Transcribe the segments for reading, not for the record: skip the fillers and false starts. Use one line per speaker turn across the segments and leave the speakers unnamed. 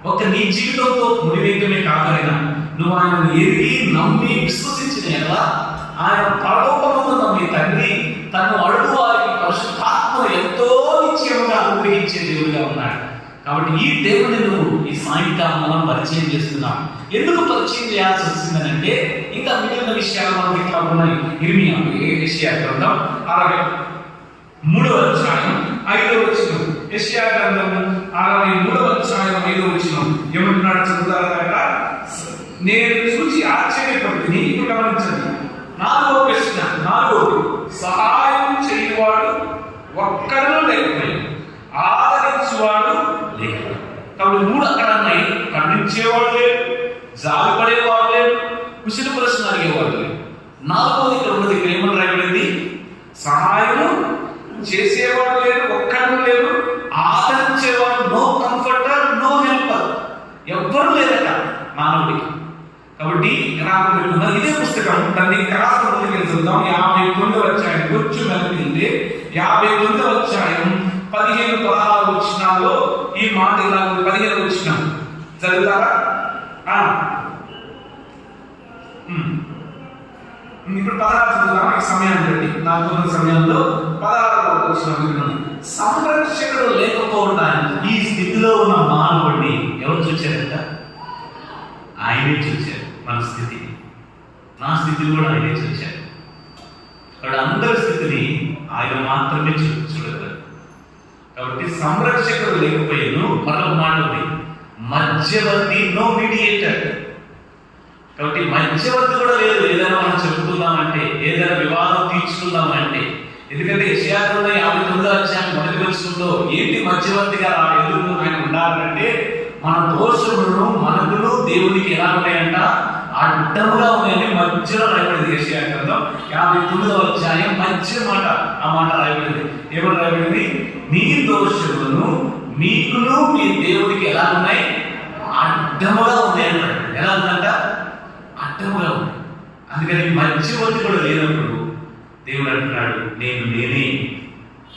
ఒక నీ జీవితంతో ముడివేయటమే కాదైనా నువ్వు ఆయనను ఎరిగి నమ్మి విశ్వసించిన ఎలా ఆయన పరలోకమున్న మీ తండ్రి తను అడుగు వారికి పరిశుద్ధాత్మ ఎంతో నిశ్చయముగా అనుగ్రహించే దేవుడిగా ఉన్నాడు. కాబట్టి ఈ దేవుడిని నువ్వు ఈ సాయంకాలం మనం పరిచయం చేస్తున్నాం. ఎందుకు పరిచయం చేయాల్సి వచ్చిందనంటే ఇంకా మిగిలిన విషయాలు మనకి ఇట్లా ఉన్నాయి. ఇర్మియా యెషయా గ్రంథం 63వ అధ్యాయం 5వ వచనం. యెషయా గ్రంథం 63వ అధ్యాయం 5వ వచనం ఏమంటున్నాడు చదువుతారా? నేను చూసి ఆశ్చర్యపడుతుంది. ఇప్పుడు గమనించండి. 4వ ప్రశ్న, 4వది, సహాయం చేయవాడు ఒక్కడూ లేకపోయాడు, ఆదరించేవాడు లేదు. కాబట్టి 3 అక్కడ ఉన్నాయి. ఖండించేవాడు లేడు, జాలిపడేవాడు లేడు, కుశల ప్రశ్న అడిగేవాడు లేడు. 4వది ఇక్కడ ఉన్నది. ఇక్కడ ఏమని రాయబడింది? సహాయం చేసేవాడు లేడు, ఒక్కడూ లేడు, ఆదరించేవాడు, నో కంఫర్టర్, నో హెల్పర్, ఎవ్వరు లేదట మానవుడికి. కాబట్టి ఇదే పుస్తకం దాన్ని కాస్త ముందుకు చూద్దాం. 59వ అధ్యాయం కొంచెం వెళ్తే 59వ అధ్యాయం 15-16 వచనాల్లో ఈ మాట ఇలా 15వ వచనం చదువుతారా? ఇప్పుడు 16 చదువుతాం. ఈ సమయాన్ని బట్టి నాకున్న సమయంలో 16వ వచనం. సంరక్షకుడు లేకపోవడానికి ఈ స్థితిలో ఉన్న మానవుడిని ఎవరు చూచారంట? ఆయనే చూశారు. మన స్థితి, నా స్థితిని కూడా ఆయనే చూశారు. కాబట్టి అందరి స్థితిని ఆయన మాత్రమే చూడగలరు. కాబట్టి సంరక్షకుడు లేకపోయాను. మరొక మాట ఉంది, మధ్యవర్తి, నో మీడియేటర్. కాబట్టి మధ్యవర్తి కూడా లేదు. ఏదైనా మనం చెప్పుకుందామంటే, ఏదైనా వివాదం తీర్చుకుందామంటే, ఎందుకంటే యెషయా గ్రంథం 59వ అధ్యాయం 1వ వచనంలో ఏంటి మధ్యవర్తిగా ఎందుకు ఆయన ఉండాలంటే మన దోషములను మనకును దేవునికి ఎలా ఉన్నాయంట? అడ్డముగా ఉన్నాయని మధ్యలో రాయబడింది. యెషయా గ్రంథం 59వ అధ్యాయం మధ్య మాట, ఆ మాట రాయబడింది. ఏమని రాయబడింది? మీ దోషములను మీకును మీ దేవునికి ఎలా ఉన్నాయి? అడ్డముగా ఉన్నాయి అన్నాడు. ఎలా ఉందంట? అడ్డముగా ఉంది. అందుకని మధ్యవర్తి కూడా లేనప్పుడు దేవుడు అంటున్నాడు, నేనే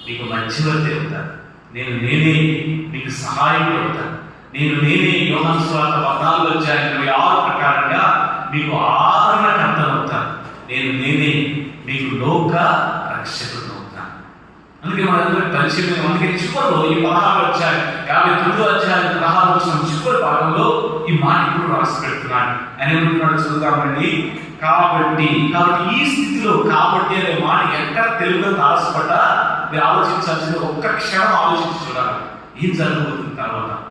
నీకు మధ్యవర్తి అవుతాను, నేనే నీకు సహాయకుడు అవుతాను, నేనే యోహాను సువార్త 14వ అధ్యాయం 26 ప్రకారంగా మీకు ఆదరణకర్తను అవుతాను, నేనే మీకు లోక రక్షకుడు అవుతాను. అందుకే మనందరూ పరిచయం. అందుకే చివరిలో ఈ 16వ అధ్యాయం 59వ అధ్యాయం 16వ వచనం చివరి భాగంలో ఈ మాట ఇప్పుడు రాసి పెడుతున్నాడు. అని ఏమంటున్నాడు చదువుతామండి. కాబట్టి ఈ స్థితిలో కాబట్టి అనే మాట ఎక్కడ తెలుగులో తారసపడ్డా మీరు ఆలోచించాల్సింది ఒక్క క్షణం ఆలోచించి చూడాలి. ఏం జరగబోతుంది తర్వాత.